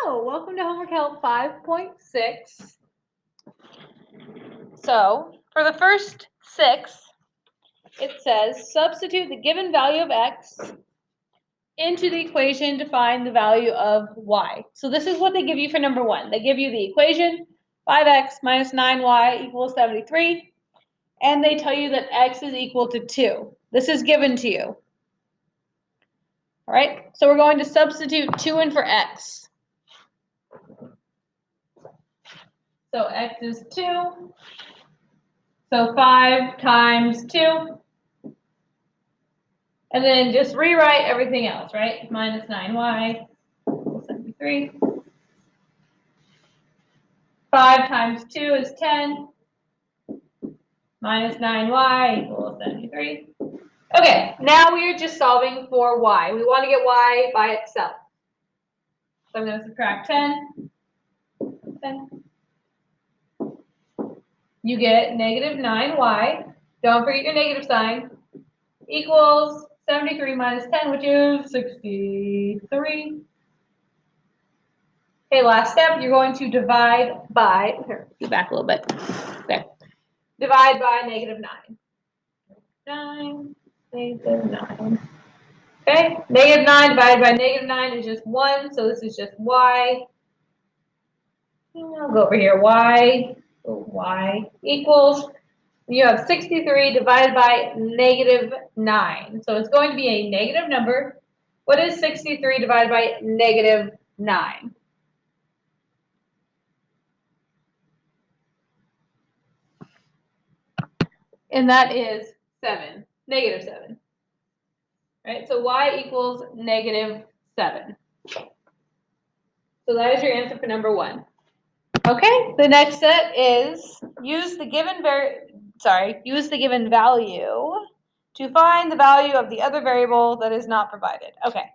Hello, welcome to Homework Help 5.6. So, for the first 6, it says substitute the given value of x into the equation to find the value of y. So this is what they give you for number 1. They give you the equation 5x minus 9y equals 73, and they tell you that x is equal to 2. This is given to you. All right, so we're going to substitute 2 in for x. So x is 2. So 5 times 2. And then just rewrite everything else, right? Minus 9y equals 73. 5 times 2 is 10. Minus 9y equals 73. Okay, now we are just solving for y. We want to get y by itself. So I'm going to subtract 10. 10. You get negative 9y. Don't forget your negative sign. Equals 73 minus 10, which is 63. Okay, last step, you're going to divide by, here, go back a little bit. Okay. Divide by negative 9. 9, negative 9. Okay, negative 9 divided by negative 9 is just 1, so this is just y. I'll go over here, y equals, you have 63 divided by negative 9. So it's going to be a negative number. What is 63 divided by negative 9? And that is 7, negative 7. Right, so y equals negative 7. So that is your answer for number 1. Okay, the next set is use the given value to find the value of the other variable that is not provided. Okay,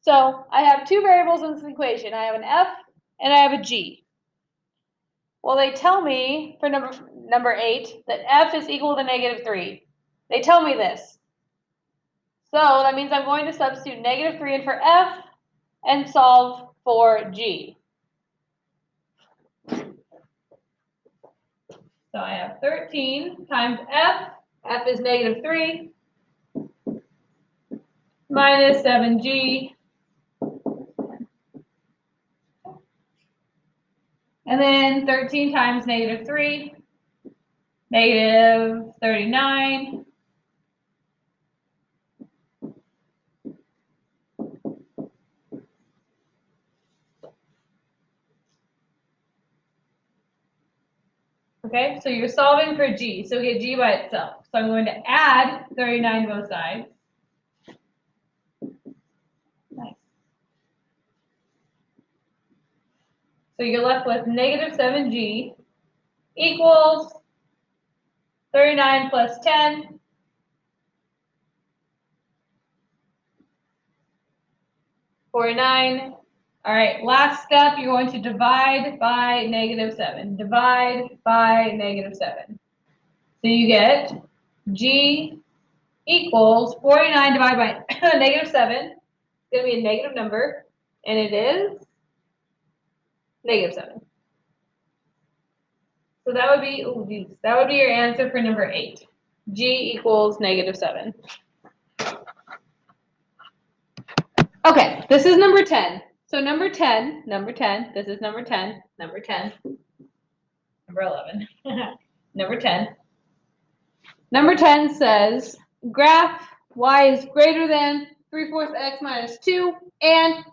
so I have 2 variables in this equation. I have an f and I have a g. Well, they tell me for number 8 that f is equal to negative 3. They tell me this. So that means I'm going to substitute negative 3 in for f and solve for g. So I have 13 times f. F is negative 3 minus 7g. And then 13 times negative 3, negative 39. Okay, so you're solving for g, so get g by itself. So I'm going to add 39 to both sides. Nice. So you're left with negative 7g equals 39 plus 10. 49. All right, last step, you're going to divide by negative 7. Divide by negative 7. So you get g equals 49 divided by negative 7. It's going to be a negative number, and it is negative 7. So that would be your answer for number 8. G equals negative 7. Okay, this is number 10. So number 10, this is number 10, number 10, number 11, number 10. Number 10 says graph y is greater than 3/4 x minus 2 and,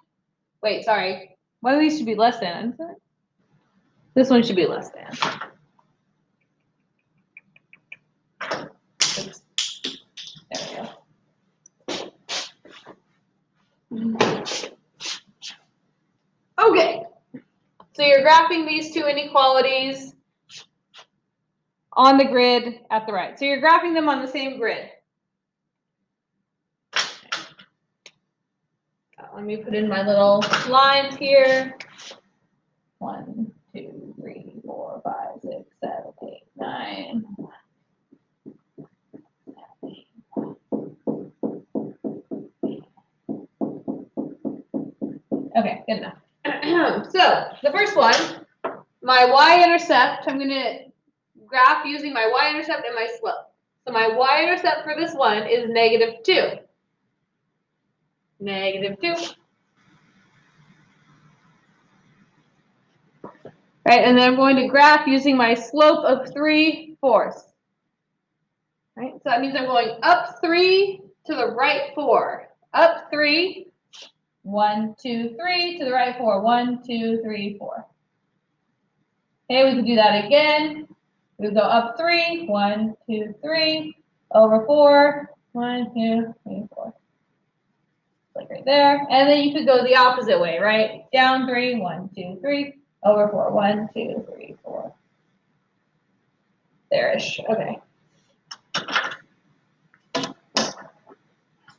wait, sorry, one of these should be less than, isn't it? This one should be less than. Oops. There we go. Okay, so you're graphing these two inequalities on the grid at the right. So you're graphing them on the same grid. Let me put in my little lines here. 1, 2, 3, 4, 5, 6, 7, 8, 9. Okay, good enough. So the first one, my y-intercept, I'm going to graph using my y-intercept and my slope. So my y-intercept for this one is -2. -2. Right, and then I'm going to graph using my slope of 3/4. Right, so that means I'm going up 3 to the right 4. Up 3, 1, 2, 3 to the right 4. 1, 2, 3, 4. Okay, we can do that again. We go up 3, 1, 2, 3, over 4, 1, 2, 3, 4. Like right there. And then you could go the opposite way, right? Down 3, 1, 2, 3, over 4, 1, 2, 3, 4. There-ish. Okay.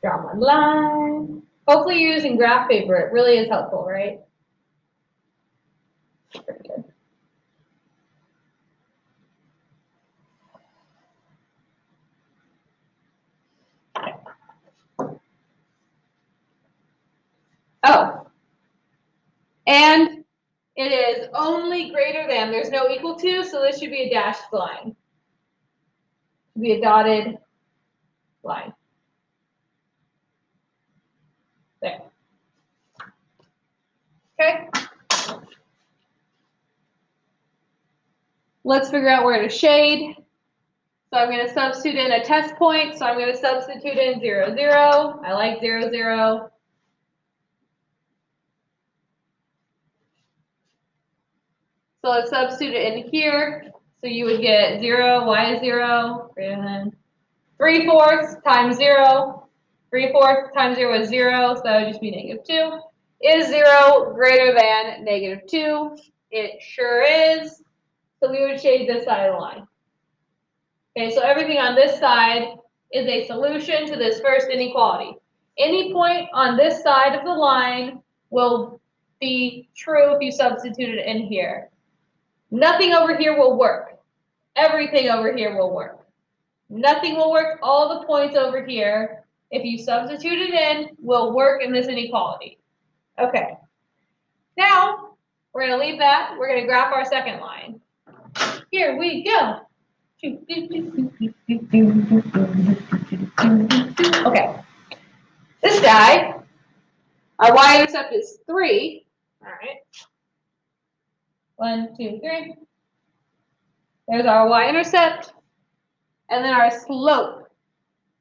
Draw one line. Hopefully you're using graph paper. It really is helpful, right? Pretty good. Oh, and it is only greater than. There's no equal to, so this should be a dashed line. Should be a dotted line. There. Okay. Let's figure out where to shade. So I'm going to substitute in a test point. So I'm going to substitute in 0, 0. I like 0, 0. So let's substitute it in here. So you would get 0, y is 0, greater than 3/4 times 0. 3/4 times 0 is 0, so that would just be -2. Is 0 greater than -2? It sure is. So we would shade this side of the line. Okay, so everything on this side is a solution to this first inequality. Any point on this side of the line will be true if you substitute it in here. Nothing over here will work. Everything over here will work. Nothing will work. All the points over here, if you substitute it in, will work in this inequality. Okay. Now, we're going to leave that. We're going to graph our second line. Here we go. Okay. This guy, our y-intercept is 3. All right. 1, 2, 3. There's our y-intercept. And then our slope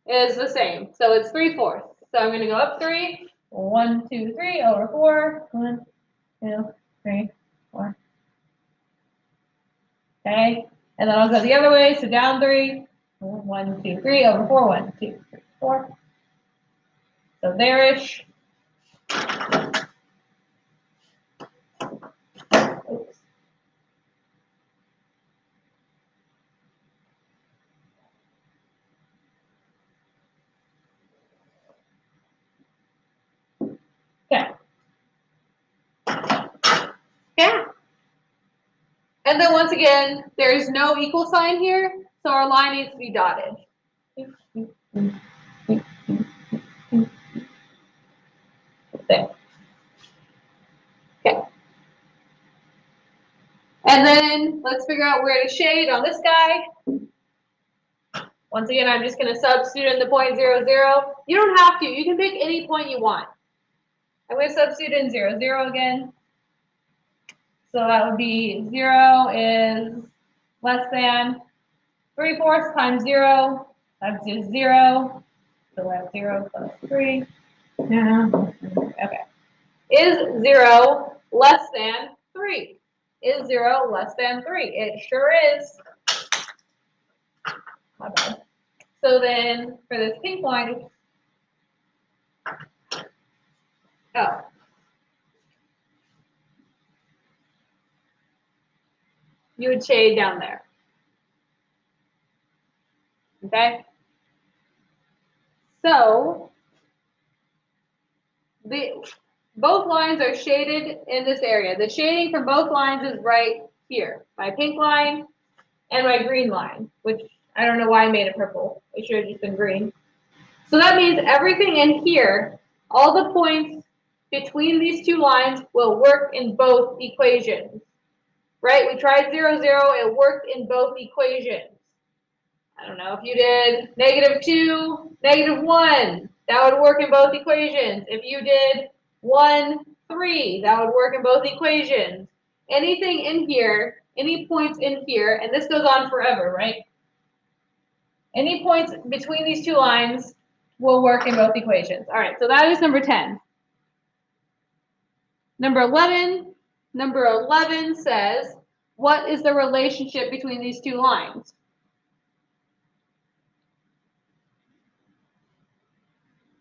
is the same. So it's 3/4. So I'm going to go up 3. 1, 2, 3 over 4. 1, 2, 3, 4. Okay. And then I'll go the other way. So down 3. 1, 2, 3 over 4. 1, 2, 3, 4. So there-ish. Oops. Okay. Yeah. And then once again, there's no equal sign here, so our line needs to be dotted. There. Okay. And then let's figure out where to shade on this guy. Once again, I'm just going to substitute in the point 0, 0. You don't have to. You can pick any point you want. I'm going to substitute in 0, 0 again. So that would be 0 is less than 3/4 times 0. That's just 0. So that's 0 plus 3. Okay. Is 0 less than 3? Is 0 less than 3? It sure is. My bad. So then for this pink line, oh. You would shade down there. Okay? So both lines are shaded in this area. The shading from both lines is right here. My pink line and my green line, which I don't know why I made it purple. It should have just been green. So that means everything in here, all the points between these two lines will work in both equations. Right? We tried 0, 0. It worked in both equations. I don't know if you did -2, -1. That would work in both equations. If you did 1, 3, that would work in both equations. Anything in here, any points in here, and this goes on forever, right? Any points between these two lines will work in both equations. All right, so that is number 10. Number 11 says, what is the relationship between these two lines?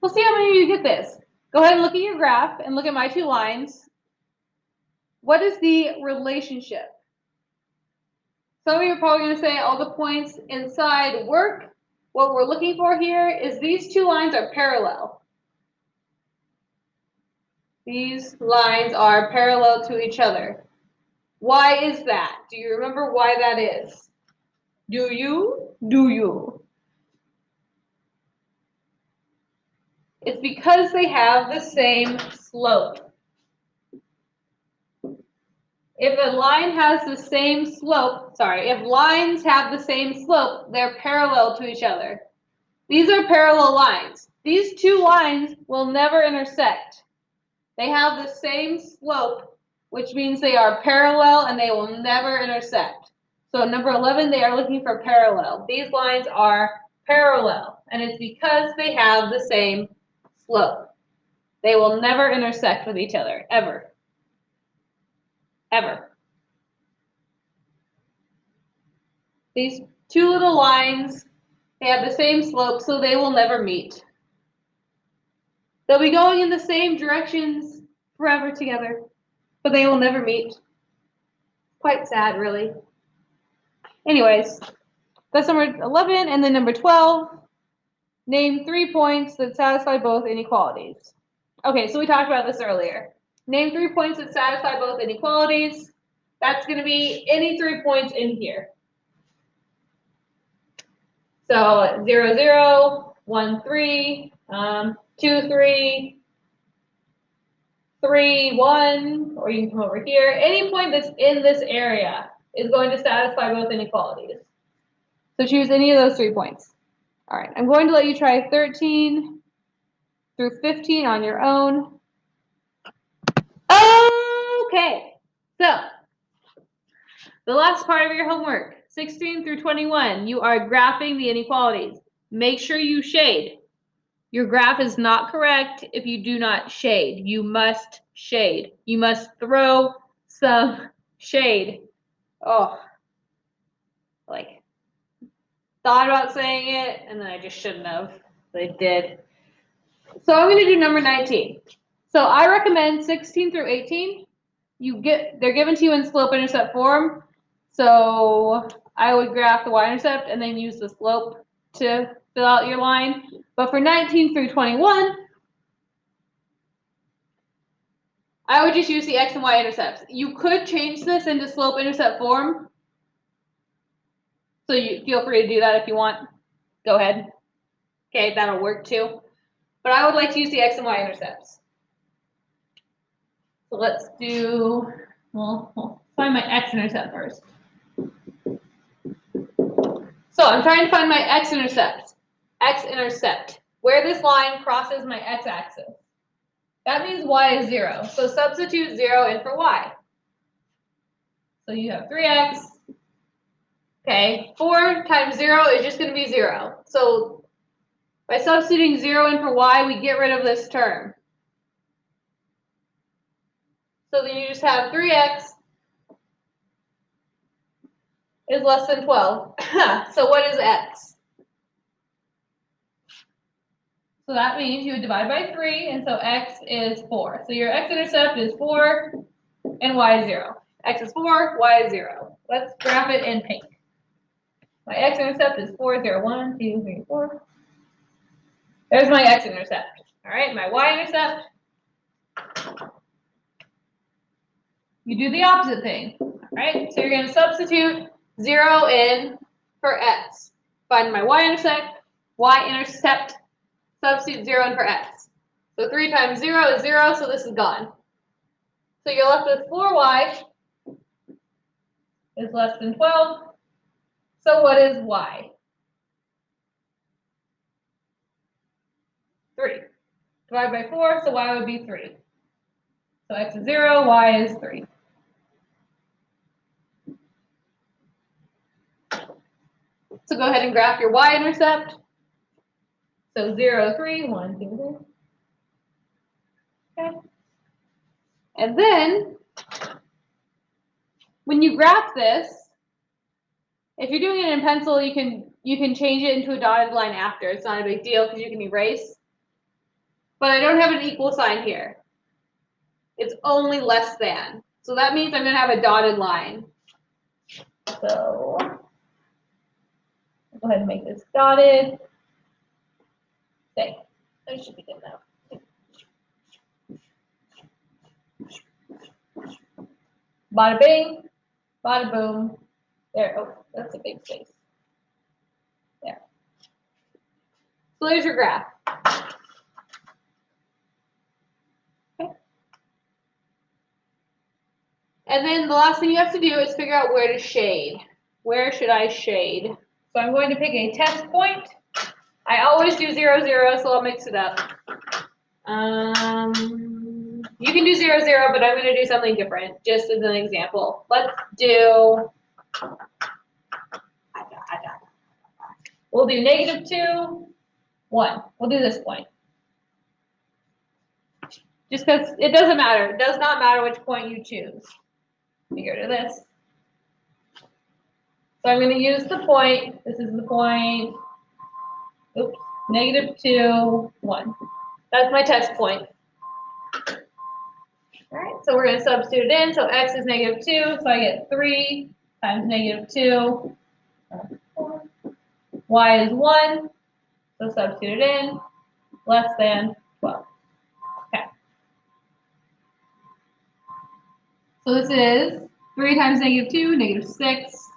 We'll see how many of you get this. Go ahead and look at your graph and look at my two lines. What is the relationship? Some of you are probably going to say all the points inside work. What we're looking for here is these two lines are parallel. These lines are parallel to each other. Why is that? Do you remember why that is? Do you? Do you? It's because they have the same slope. If a line has the same slope, if lines have the same slope, they're parallel to each other. These are parallel lines. These two lines will never intersect. They have the same slope, which means they are parallel and they will never intersect. So number 11, they are looking for parallel. These lines are parallel, and it's because they have the same slope. They will never intersect with each other, ever. Ever. These two little lines, they have the same slope, so they will never meet. They'll be going in the same directions forever together, but they will never meet. Quite sad, really. Anyways, that's number 11, and then number 12, name 3 points that satisfy both inequalities. Okay, so we talked about this earlier. Name 3 points that satisfy both inequalities. That's going to be any 3 points in here. So 0, 0, 1, 3, 2, 3, 3, 1, or you can come over here. Any point that's in this area is going to satisfy both inequalities. So choose any of those 3 points. All right, I'm going to let you try 13 through 15 on your own. Okay, so the last part of your homework, 16 through 21, you are graphing the inequalities. Make sure you shade. Your graph is not correct if you do not shade. You must shade. You must throw some shade. Oh, like, thought about saying it, and then I just shouldn't have. But I did. So I'm going to do number 19. So I recommend 16 through 18. They're given to you in slope-intercept form. So I would graph the y-intercept and then use the slope to fill out your line. But for 19 through 21, I would just use the x and y intercepts. You could change this into slope-intercept form. So you feel free to do that if you want. Go ahead. Okay, that'll work too. But I would like to use the x and y intercepts. So let's do, we'll find my x-intercept first. So I'm trying to find my x-intercept. X-intercept, where this line crosses my x-axis. That means y is 0. So substitute 0 in for y. So you have 3x. Okay, 4 times 0 is just going to be 0. So by substituting 0 in for y, we get rid of this term. So then you just have 3x is less than 12. So what is x? So that means you would divide by 3, and so x is 4. So your x-intercept is 4 and y is 0. X is 4, y is 0. Let's graph it in pink. My x-intercept is 4, 0, 1, 2, 3, 4. There's my x-intercept. All right, my y-intercept. You do the opposite thing. All right, so you're going to substitute 0 in for x. Find my y-intercept, substitute 0 in for x. So 3 times 0 is 0, so this is gone. So you're left with 4y is less than 12. So what is y? 3. Divide by 4, so y would be 3. So x is 0, y is 3. So go ahead and graph your y-intercept. So 0, 3, 1, 2, 3. Okay. And then, when you graph this, if you're doing it in pencil, you can change it into a dotted line after. It's not a big deal because you can erase. But I don't have an equal sign here. It's only less than. So that means I'm going to have a dotted line. So go ahead and make this dotted. Okay, that should be good enough. Bada bing, bada boom. There. Oh, that's a big space. There. So there's your graph. Okay. And then the last thing you have to do is figure out where to shade. Where should I shade? So I'm going to pick a test point. I always do 0, 0, so I'll mix it up. You can do 0, 0, but I'm going to do something different, just as an example. Let's do, we'll do -2, 1. We'll do this point. Just because it doesn't matter. It does not matter which point you choose. Let me get rid of this. So I'm going to use the point. This is the point. Oops. -2, 1. That's my test point. All right, so we're going to substitute it in. So x is -2, so I get 3 times -2. Y is 1, so substitute it in, less than 12. Okay. So this is 3 times -2, -6,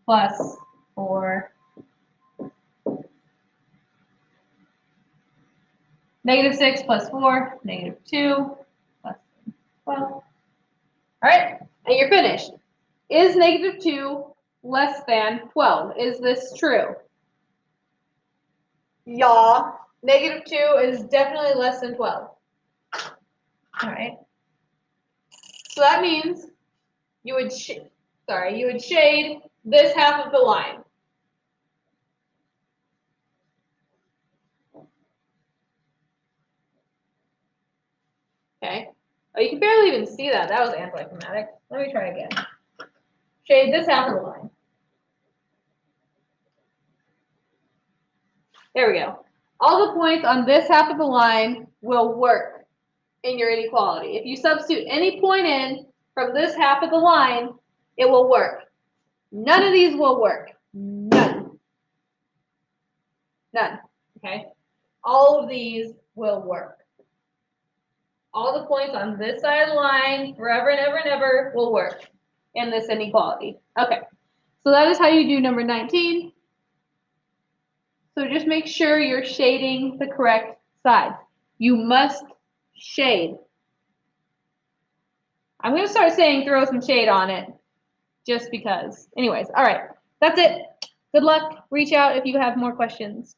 plus 4. -6 plus 4, -2, plus 12. All right, and you're finished. Is -2 less than 12? Is this true? Yeah. -2 is definitely less than 12. All right. So that means you would shade this half of the line. Okay. Oh, you can barely even see that. That was anticlimactic. Let me try again. Shade this half of the line. There we go. All the points on this half of the line will work in your inequality. If you substitute any point in from this half of the line, it will work. None of these will work. None. None. Okay? All of these will work. All the points on this side of the line, forever and ever and ever, will work in this inequality. Okay, so that is how you do number 19. So just make sure you're shading the correct side. You must shade. I'm going to start saying throw some shade on it, just because. Anyways, all right, that's it. Good luck. Reach out if you have more questions.